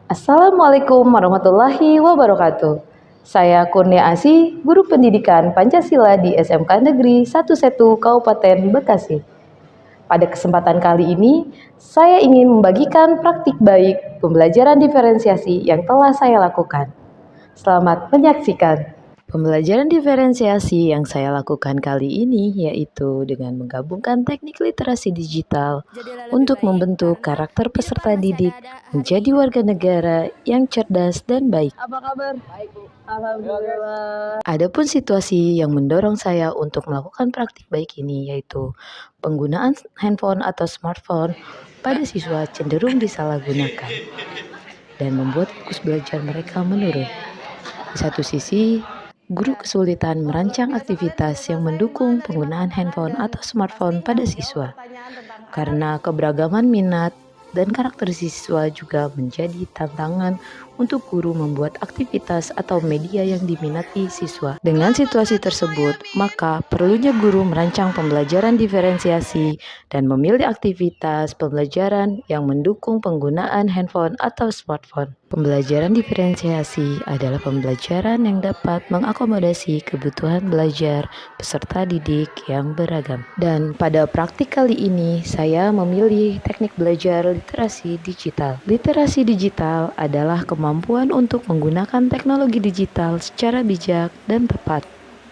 Assalamualaikum warahmatullahi wabarakatuh. Saya Kurnia Asih, Guru Pendidikan Pancasila di SMK Negeri 11 Kabupaten Bekasi. Pada kesempatan kali ini, saya ingin membagikan praktik baik pembelajaran diferensiasi yang telah saya lakukan. Selamat menyaksikan. Pembelajaran diferensiasi yang saya lakukan kali ini yaitu dengan menggabungkan teknik literasi digital untuk membentuk karakter peserta didik menjadi warga negara yang cerdas dan baik. Apa kabar? Baik, Bu. Alhamdulillah. Adapun situasi yang mendorong saya untuk melakukan praktik baik ini yaitu penggunaan handphone atau smartphone pada siswa cenderung disalahgunakan dan membuat fokus belajar mereka menurun. Di satu sisi, guru kesulitan merancang aktivitas yang mendukung penggunaan handphone atau smartphone pada siswa, karena keberagaman minat dan karakter siswa juga menjadi tantangan untuk guru membuat aktivitas atau media yang diminati siswa. Dengan situasi tersebut, maka perlunya guru merancang pembelajaran diferensiasi dan memilih aktivitas pembelajaran yang mendukung penggunaan handphone atau smartphone. Pembelajaran diferensiasi adalah pembelajaran yang dapat mengakomodasi kebutuhan belajar peserta didik yang beragam. Dan pada praktik kali ini, saya memilih teknik belajar literasi digital. Literasi digital adalah kemampuan untuk menggunakan teknologi digital secara bijak dan tepat.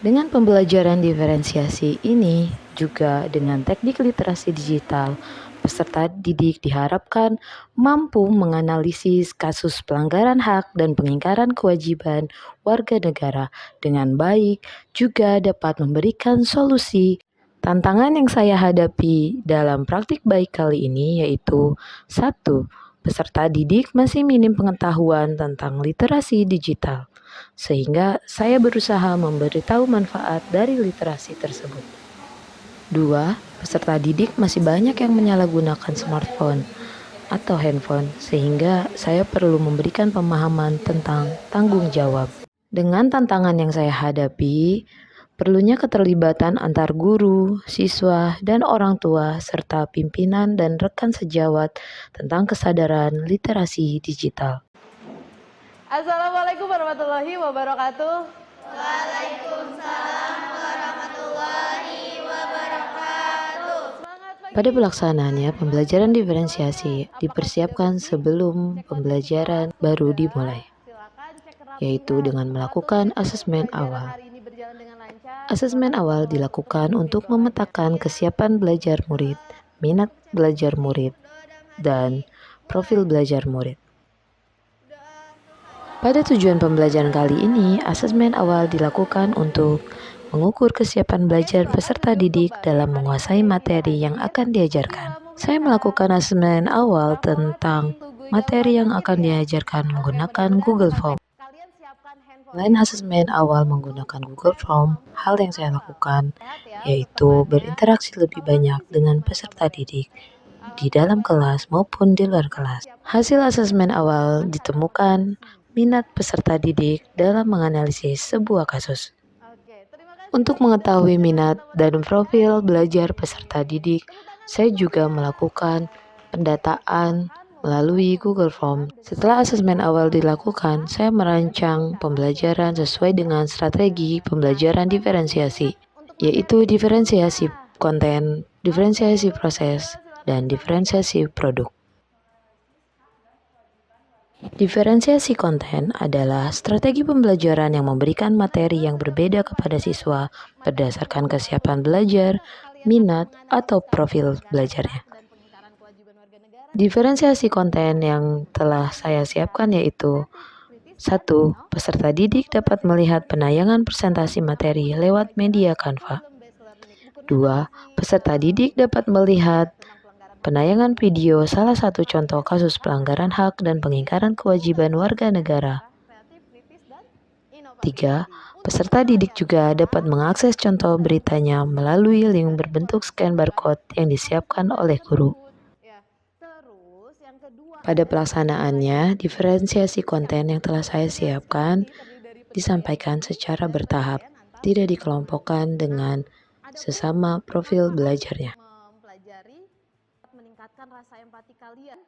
Dengan pembelajaran diferensiasi ini, juga dengan teknik literasi digital, peserta didik diharapkan mampu menganalisis kasus pelanggaran hak dan pengingkaran kewajiban warga negara dengan baik, juga dapat memberikan solusi. Tantangan yang saya hadapi dalam praktik baik kali ini yaitu 1. Peserta didik masih minim pengetahuan tentang literasi digital, sehingga saya berusaha memberitahu manfaat dari literasi tersebut. 2. Peserta didik masih banyak yang menyalahgunakan smartphone atau handphone, sehingga saya perlu memberikan pemahaman tentang tanggung jawab. Dengan tantangan yang saya hadapi, perlunya keterlibatan antar guru, siswa, dan orang tua, serta pimpinan dan rekan sejawat tentang kesadaran literasi digital. Assalamualaikum warahmatullahi wabarakatuh. Waalaikumsalam warahmatullahi wabarakatuh. Pada pelaksanaannya, pembelajaran diferensiasi dipersiapkan sebelum pembelajaran baru dimulai, yaitu dengan melakukan asesmen awal. Asesmen awal dilakukan untuk memetakan kesiapan belajar murid, minat belajar murid, dan profil belajar murid. Pada tujuan pembelajaran kali ini, asesmen awal dilakukan untuk mengukur kesiapan belajar peserta didik dalam menguasai materi yang akan diajarkan. Saya melakukan asesmen awal tentang materi yang akan diajarkan menggunakan Google Form. Selain asesmen awal menggunakan Google Form, hal yang saya lakukan yaitu berinteraksi lebih banyak dengan peserta didik di dalam kelas maupun di luar kelas. Hasil asesmen awal ditemukan minat peserta didik dalam menganalisis sebuah kasus. Untuk mengetahui minat dan profil belajar peserta didik, saya juga melakukan pendataan melalui Google Form. Setelah asesmen awal dilakukan, saya merancang pembelajaran sesuai dengan strategi pembelajaran diferensiasi, yaitu diferensiasi konten, diferensiasi proses, dan diferensiasi produk. Diferensiasi konten adalah strategi pembelajaran yang memberikan materi yang berbeda kepada siswa berdasarkan kesiapan belajar, minat, atau profil belajarnya. Diferensiasi konten yang telah saya siapkan yaitu 1. Peserta didik dapat melihat penayangan presentasi materi lewat media Canva. 2. Peserta didik dapat melihat penayangan video salah satu contoh kasus pelanggaran hak dan pengingkaran kewajiban warga negara. 3. Peserta didik juga dapat mengakses contoh beritanya melalui link berbentuk scan barcode yang disiapkan oleh guru. Pada pelaksanaannya, diferensiasi konten yang telah saya siapkan disampaikan secara bertahap, tidak dikelompokkan dengan sesama profil belajarnya. Meningkatkan rasa empati kalian.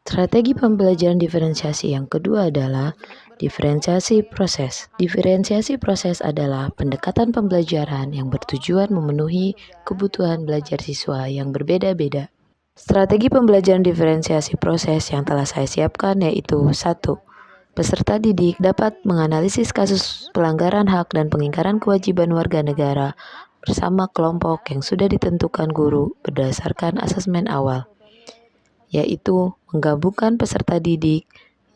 Strategi pembelajaran diferensiasi yang kedua adalah diferensiasi proses. Diferensiasi proses adalah pendekatan pembelajaran yang bertujuan memenuhi kebutuhan belajar siswa yang berbeda-beda. Strategi pembelajaran diferensiasi proses yang telah saya siapkan yaitu 1. Peserta didik dapat menganalisis kasus pelanggaran hak dan pengingkaran kewajiban warga negara bersama kelompok yang sudah ditentukan guru berdasarkan asesmen awal, yaitu menggabungkan peserta didik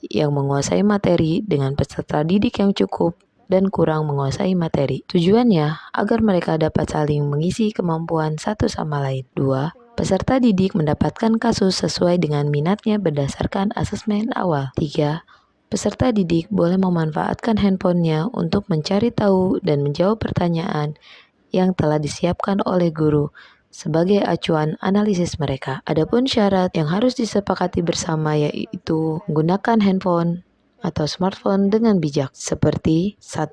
yang menguasai materi dengan peserta didik yang cukup dan kurang menguasai materi. Tujuannya agar mereka dapat saling mengisi kemampuan satu sama lain. 2. Peserta didik mendapatkan kasus sesuai dengan minatnya berdasarkan asesmen awal. 3. Peserta didik boleh memanfaatkan handphonenya untuk mencari tahu dan menjawab pertanyaan yang telah disiapkan oleh guru sebagai acuan analisis mereka. Adapun syarat yang harus disepakati bersama yaitu menggunakan handphone atau smartphone dengan bijak, seperti 1.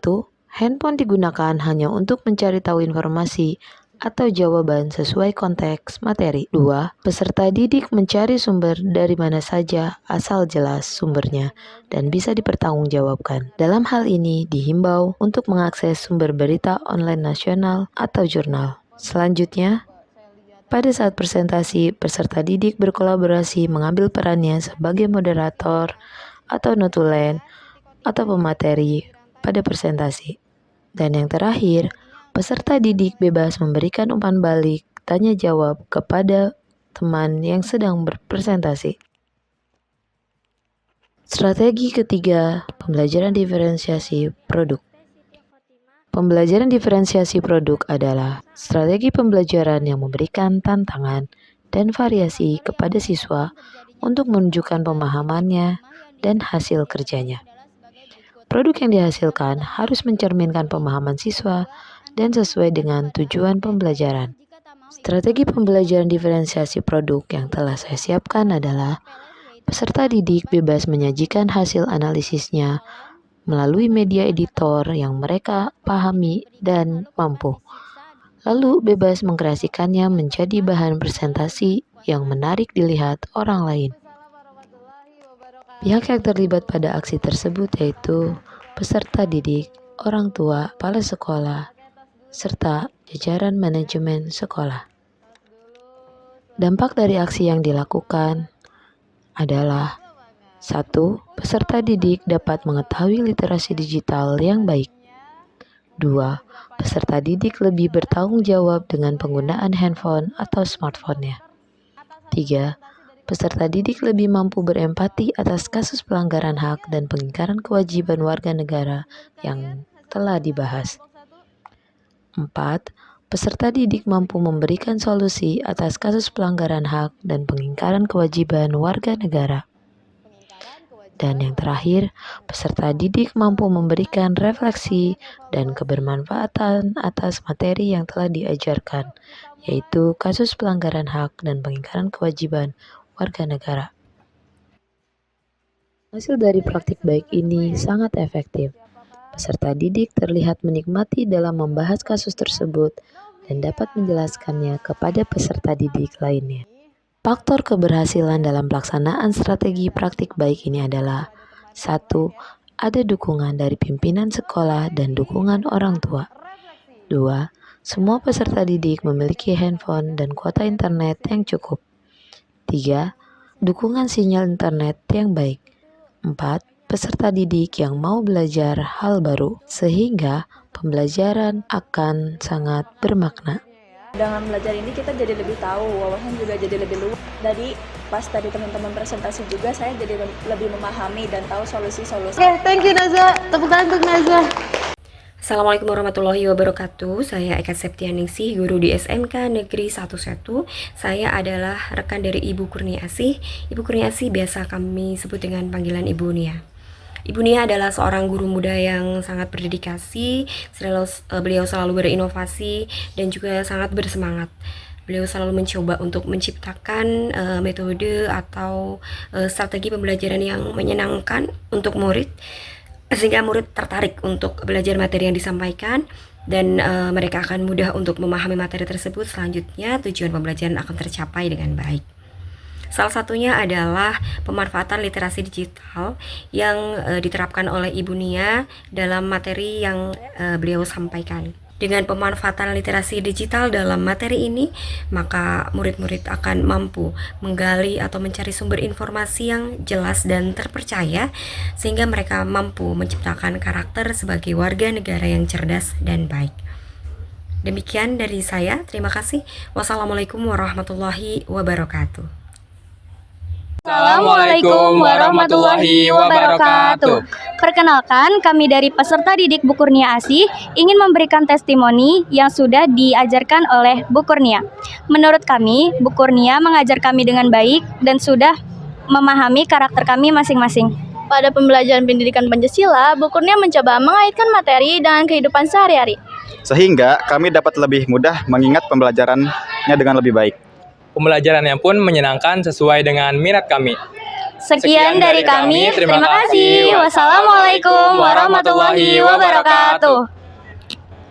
Handphone digunakan hanya untuk mencari tahu informasi atau jawaban sesuai konteks materi. 2. Peserta didik mencari sumber dari mana saja asal jelas sumbernya dan bisa dipertanggungjawabkan. Dalam hal ini dihimbau untuk mengakses sumber berita online nasional atau jurnal. Selanjutnya, pada saat presentasi, peserta didik berkolaborasi mengambil perannya sebagai moderator atau notulen atau pemateri pada presentasi. Dan yang terakhir, peserta didik bebas memberikan umpan balik tanya jawab kepada teman yang sedang berpresentasi. Strategi ketiga, pembelajaran diferensiasi produk. Pembelajaran diferensiasi produk adalah strategi pembelajaran yang memberikan tantangan dan variasi kepada siswa untuk menunjukkan pemahamannya dan hasil kerjanya. Produk yang dihasilkan harus mencerminkan pemahaman siswa dan sesuai dengan tujuan pembelajaran. Strategi pembelajaran diferensiasi produk yang telah saya siapkan adalah peserta didik bebas menyajikan hasil analisisnya melalui media editor yang mereka pahami dan mampu. Lalu bebas mengkreasikannya menjadi bahan presentasi yang menarik dilihat orang lain. Pihak yang terlibat pada aksi tersebut yaitu peserta didik, orang tua, kepala sekolah, serta jajaran manajemen sekolah. Dampak dari aksi yang dilakukan adalah 1. Peserta didik dapat mengetahui literasi digital yang baik. 2. Peserta didik lebih bertanggung jawab dengan penggunaan handphone atau smartphone-nya. 3. Peserta didik lebih mampu berempati atas kasus pelanggaran hak dan pengingkaran kewajiban warga negara yang telah dibahas. 4. Peserta didik mampu memberikan solusi atas kasus pelanggaran hak dan pengingkaran kewajiban warga negara. Dan yang terakhir, peserta didik mampu memberikan refleksi dan kebermanfaatan atas materi yang telah diajarkan, yaitu kasus pelanggaran hak dan pengingkaran kewajiban warga negara. Hasil dari praktik baik ini sangat efektif. Peserta didik terlihat menikmati dalam membahas kasus tersebut dan dapat menjelaskannya kepada peserta didik lainnya. Faktor keberhasilan dalam pelaksanaan strategi praktik baik ini adalah 1. Ada dukungan dari pimpinan sekolah dan dukungan orang tua. 2. Semua peserta didik memiliki handphone dan kuota internet yang cukup. 3. Dukungan sinyal internet yang baik. 4. Peserta didik yang mau belajar hal baru, sehingga pembelajaran akan sangat bermakna. Dengan belajar ini kita jadi lebih tahu, wawasan juga jadi lebih luas. Jadi pas tadi teman-teman presentasi juga saya jadi lebih memahami dan tahu solusi-solusi. Oke, thank you Naza. Tepuk tangan untuk Naza. Assalamualaikum warahmatullahi wabarakatuh. Saya Eka Septianingsih, guru di SMK Negeri 11. Saya adalah rekan dari Ibu Kurniasih. Ibu Kurniasih biasa kami sebut dengan panggilan Ibu Nia. Ibu Nia adalah seorang guru muda yang sangat berdedikasi, beliau selalu berinovasi dan juga sangat bersemangat. Beliau selalu mencoba untuk menciptakan metode atau strategi pembelajaran yang menyenangkan untuk murid, sehingga murid tertarik untuk belajar materi yang disampaikan dan mereka akan mudah untuk memahami materi tersebut. Selanjutnya tujuan pembelajaran akan tercapai dengan baik. Salah satunya adalah pemanfaatan literasi digital yang diterapkan oleh Ibu Nia dalam materi yang beliau sampaikan. Dengan pemanfaatan literasi digital dalam materi ini, maka murid-murid akan mampu menggali atau mencari sumber informasi yang jelas dan terpercaya, sehingga mereka mampu menciptakan karakter sebagai warga negara yang cerdas dan baik. Demikian dari saya, terima kasih. Wassalamualaikum warahmatullahi wabarakatuh. Assalamualaikum warahmatullahi wabarakatuh. Perkenalkan, kami dari peserta didik Bu Kurnia Asih ingin memberikan testimoni yang sudah diajarkan oleh Bu Kurnia. Menurut kami, Bu Kurnia mengajar kami dengan baik dan sudah memahami karakter kami masing-masing. Pada pembelajaran pendidikan Pancasila, Bu Kurnia mencoba mengaitkan materi dengan kehidupan sehari-hari, sehingga kami dapat lebih mudah mengingat pembelajarannya dengan lebih baik. Pembelajarannya pun menyenangkan sesuai dengan minat kami. Sekian dari kami, terima kasih. Wassalamualaikum warahmatullahi wabarakatuh.